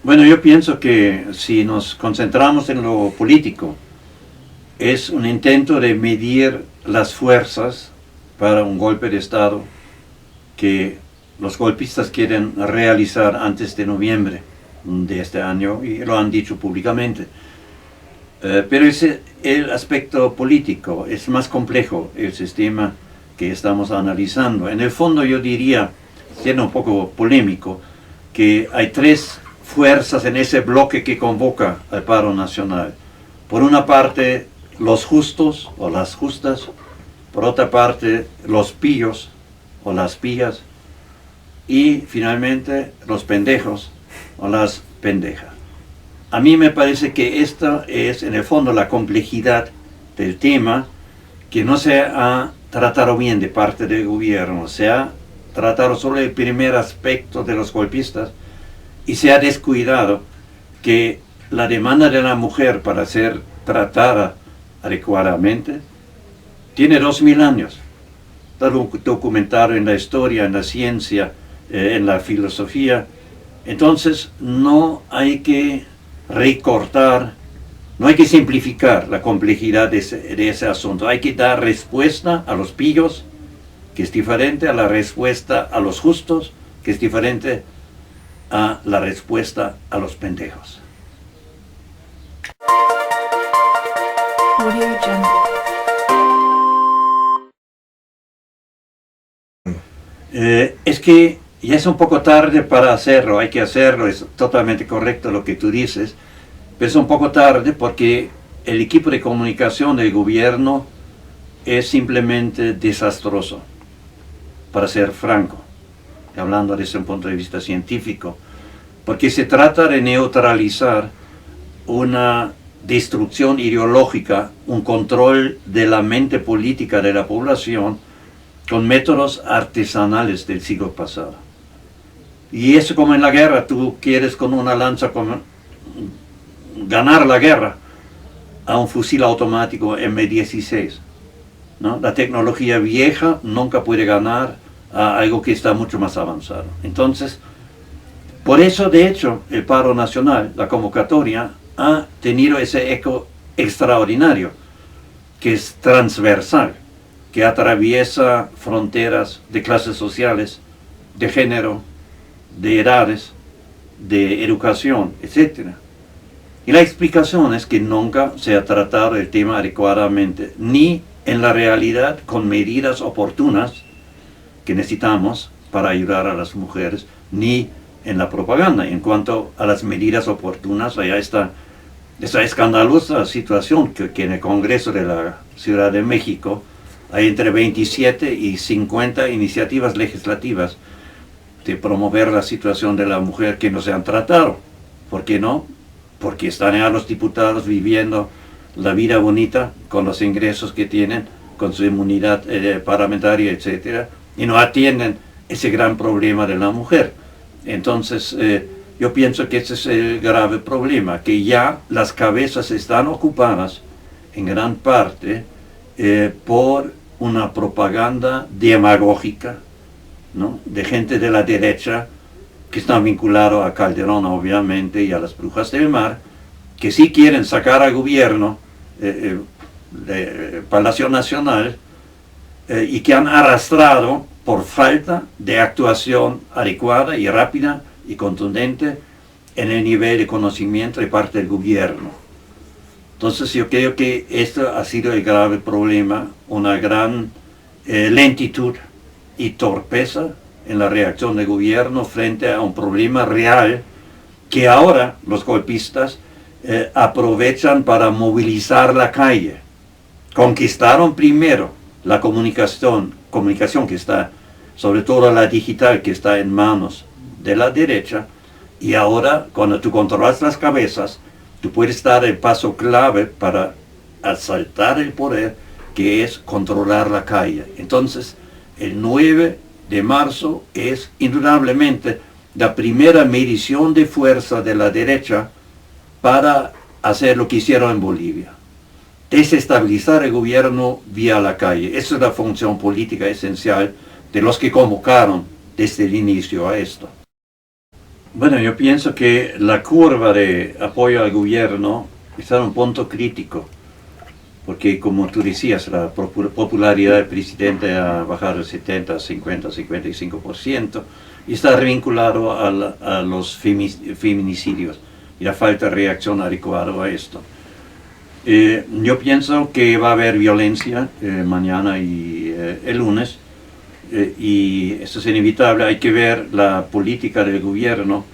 Bueno, yo pienso que si nos concentramos en lo político, es un intento de medir las fuerzas para un golpe de Estado que los golpistas quieren realizar antes de noviembre de este año y lo han dicho públicamente. Pero el aspecto político es más complejo, el sistema que estamos analizando. En el fondo yo diría, siendo un poco polémico, que hay tres fuerzas en ese bloque que convoca al paro nacional. Por una parte, los justos o las justas, por otra parte, los pillos o las pillas, y finalmente los pendejos o las pendejas. A mí me parece que esta es en el fondo la complejidad del tema, que no se ha tratado bien de parte del gobierno, se ha tratado solo el primer aspecto de los golpistas y se ha descuidado que la demanda de la mujer para ser tratada adecuadamente tiene 2000 años. Está documentado en la historia, en la ciencia, en la filosofía. Entonces no hay que recortar, no hay que simplificar la complejidad de ese asunto. Hay que dar respuesta a los pillos, que es diferente a la respuesta a los justos, que es diferente a la respuesta a los pendejos. Es que ya es un poco tarde para hacerlo, hay que hacerlo, es totalmente correcto lo que tú dices, pero es un poco tarde porque el equipo de comunicación del gobierno es simplemente desastroso, para ser franco, hablando desde un punto de vista científico, porque se trata de neutralizar una destrucción ideológica, un control de la mente política de la población con métodos artesanales del siglo pasado. Y eso como en la guerra, tú quieres con una lanza ganar la guerra a un fusil automático M16, ¿no? La tecnología vieja nunca puede ganar a algo que está mucho más avanzado. Entonces, por eso de hecho el paro nacional, la convocatoria, ha tenido ese eco extraordinario, que es transversal, que atraviesa fronteras de clases sociales, de género, de edades, de educación, etc. Y la explicación es que nunca se ha tratado el tema adecuadamente, ni en la realidad con medidas oportunas que necesitamos para ayudar a las mujeres, ni en la propaganda. En cuanto a las medidas oportunas, allá está esa escandalosa situación que en el Congreso de la Ciudad de México hay entre 27 y 50 iniciativas legislativas de promover la situación de la mujer que no se han tratado. ¿Por qué no? Porque están ya los diputados viviendo la vida bonita con los ingresos que tienen, con su inmunidad parlamentaria, etc. Y no atienden ese gran problema de la mujer. Entonces, yo pienso que ese es el grave problema, que ya las cabezas están ocupadas en gran parte por una propaganda demagógica, ¿no? De gente de la derecha que están vinculados a Calderón, obviamente, y a las brujas del mar, que sí quieren sacar al gobierno de Palacio Nacional y que han arrastrado por falta de actuación adecuada y rápida y contundente en el nivel de conocimiento de parte del gobierno. Entonces yo creo que esto ha sido el grave problema, una gran lentitud y torpeza en la reacción del gobierno frente a un problema real que ahora los golpistas aprovechan para movilizar la calle. Conquistaron primero la comunicación que está, sobre todo la digital, que está en manos de la derecha, y ahora cuando tú controlas las cabezas, tú puedes dar el paso clave para asaltar el poder, que es controlar la calle. Entonces, el 9 de marzo es indudablemente la primera medición de fuerza de la derecha para hacer lo que hicieron en Bolivia. Desestabilizar el gobierno vía la calle. Esa es la función política esencial de los que convocaron desde el inicio a esto. Bueno, yo pienso que la curva de apoyo al gobierno está en un punto crítico, porque como tú decías, la popularidad del presidente ha bajado del 70, 50, 55% y está vinculado a los feminicidios y la falta de reacción adecuada a esto. Yo pienso que va a haber violencia mañana y el lunes, y esto es inevitable. Hay que ver la política del gobierno.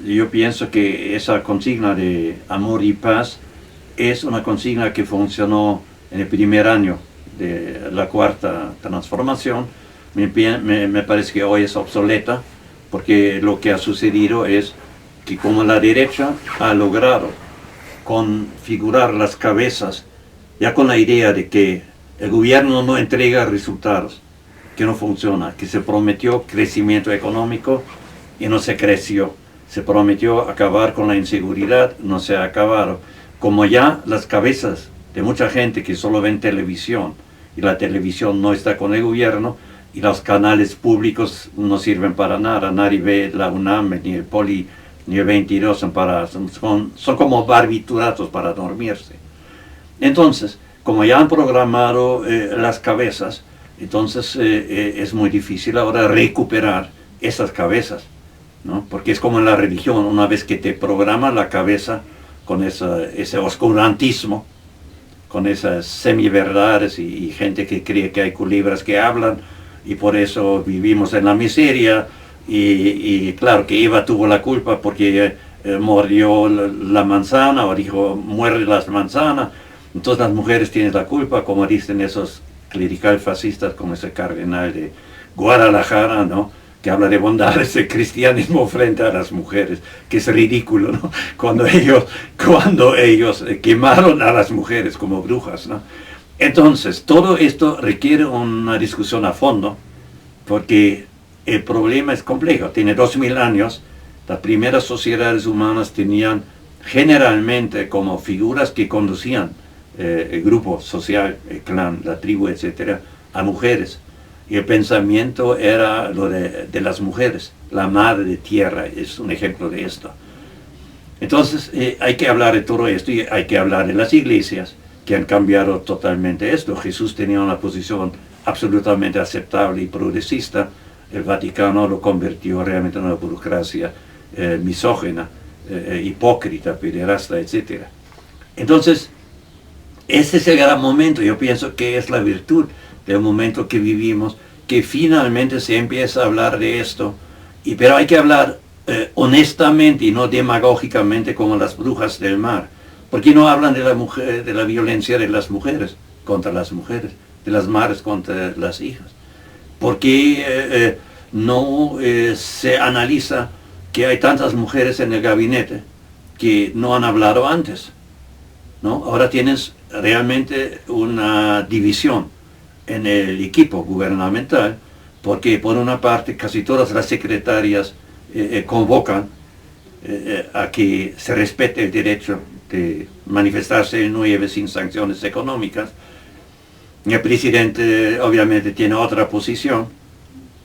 Yo pienso que esa consigna de amor y paz es una consigna que funcionó en el primer año de la cuarta transformación. Me parece que hoy es obsoleta, porque lo que ha sucedido es que como la derecha ha logrado configurar las cabezas ya con la idea de que el gobierno no entrega resultados, que no funciona, que se prometió crecimiento económico y no se creció, se prometió acabar con la inseguridad, no se ha acabado. Como ya las cabezas de mucha gente que solo ven televisión y la televisión no está con el gobierno y los canales públicos no sirven para nada, nadie ve la UNAM ni el Poli ni el 22, son como barbituratos para dormirse. Entonces, como ya han programado las cabezas, entonces es muy difícil ahora recuperar esas cabezas, ¿no? Porque es como en la religión, una vez que te programa la cabeza con ese oscurantismo, con esas semiverdades y gente que cree que hay culebras que hablan y por eso vivimos en la miseria, y claro que Eva tuvo la culpa porque mordió la manzana, o dijo muerde las manzanas, entonces las mujeres tienen la culpa, como dicen esos clerical fascistas como ese cardenal de Guadalajara, ¿no? Que habla de bondades del cristianismo frente a las mujeres, que es ridículo, ¿no? Cuando ellos quemaron a las mujeres como brujas, ¿no? Entonces, todo esto requiere una discusión a fondo, porque el problema es complejo, tiene 2000 años, las primeras sociedades humanas tenían generalmente como figuras que conducían el grupo social, el clan, la tribu, etcétera, a mujeres. Y el pensamiento era lo de las mujeres. La madre tierra es un ejemplo de esto. Entonces hay que hablar de todo esto y hay que hablar de las iglesias que han cambiado totalmente esto. Jesús tenía una posición absolutamente aceptable y progresista. El Vaticano lo convirtió realmente en una burocracia misógina, hipócrita, pederasta, etc. Entonces, ese es el gran momento. Yo pienso que es la virtud del momento que vivimos, que finalmente se empieza a hablar de esto, pero hay que hablar honestamente y no demagógicamente como las brujas del mar. ¿Por qué no hablan de la mujer, de la violencia de las mujeres contra las mujeres, de las madres contra las hijas? ¿Por qué no se analiza que hay tantas mujeres en el gabinete que no han hablado antes, ¿no? Ahora tienes realmente una división en el equipo gubernamental, porque por una parte casi todas las secretarias convocan a que se respete el derecho de manifestarse el 9 sin sanciones económicas. El presidente obviamente tiene otra posición.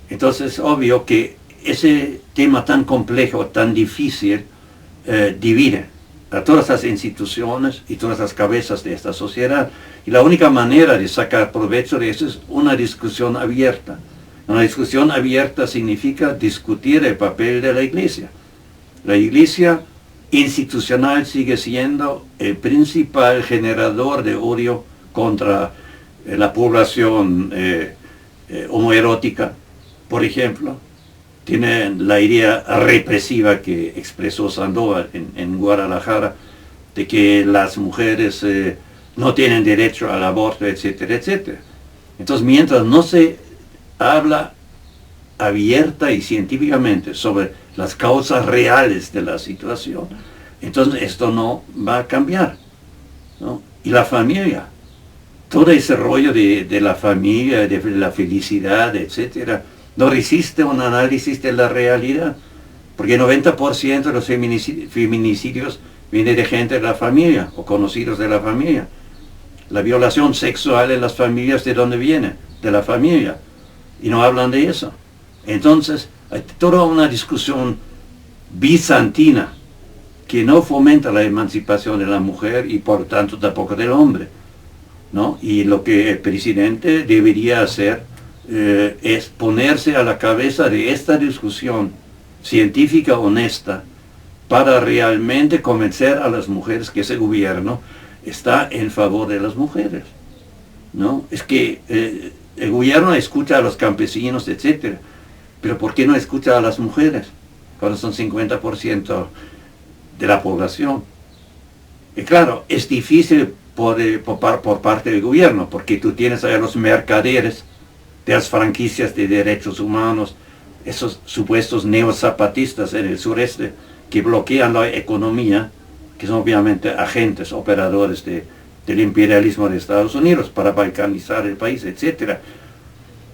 Entonces, obvio que ese tema tan complejo, tan difícil, divide a todas las instituciones y todas las cabezas de esta sociedad. Y la única manera de sacar provecho de eso es una discusión abierta. Una discusión abierta significa discutir el papel de la Iglesia. La Iglesia institucional sigue siendo el principal generador de odio contra la población homoerótica, por ejemplo. Tiene la idea represiva que expresó Sandoval en Guadalajara, de que las mujeres no tienen derecho al aborto, etcétera, etcétera. Entonces, mientras no se habla abierta y científicamente sobre las causas reales de la situación, entonces esto no va a cambiar, ¿no? Y la familia, todo ese rollo de la familia, de la felicidad, etcétera, no resiste un análisis de la realidad, porque el 90% de los feminicidios viene de gente de la familia o conocidos de la familia. La violación sexual en las familias, ¿de dónde viene? De la familia. Y no hablan de eso. Entonces, hay toda una discusión bizantina, que no fomenta la emancipación de la mujer y por tanto tampoco del hombre, ¿no? Y lo que el presidente debería hacer es ponerse a la cabeza de esta discusión científica honesta para realmente convencer a las mujeres que ese gobierno está en favor de las mujeres, ¿no? Es que el gobierno escucha a los campesinos, etcétera, pero ¿por qué no escucha a las mujeres cuando son 50% de la población? Y claro, es difícil por parte del gobierno, porque tú tienes a los mercaderes de las franquicias de derechos humanos, esos supuestos neozapatistas en el sureste que bloquean la economía, que son obviamente agentes, operadores del imperialismo de Estados Unidos para balcanizar el país, etc.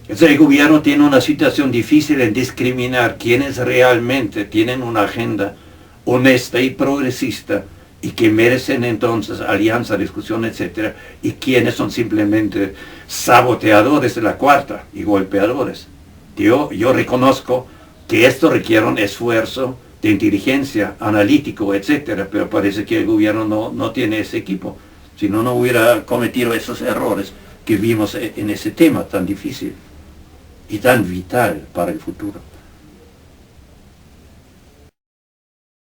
Entonces el gobierno tiene una situación difícil en discriminar quienes realmente tienen una agenda honesta y progresista y que merecen entonces alianza, discusión, etc. y quienes son simplemente saboteadores de la cuarta y golpeadores. Yo reconozco que esto requiere un esfuerzo de inteligencia, analítico, etc. pero parece que el gobierno no tiene ese equipo. Si no, no hubiera cometido esos errores que vimos en ese tema tan difícil y tan vital para el futuro.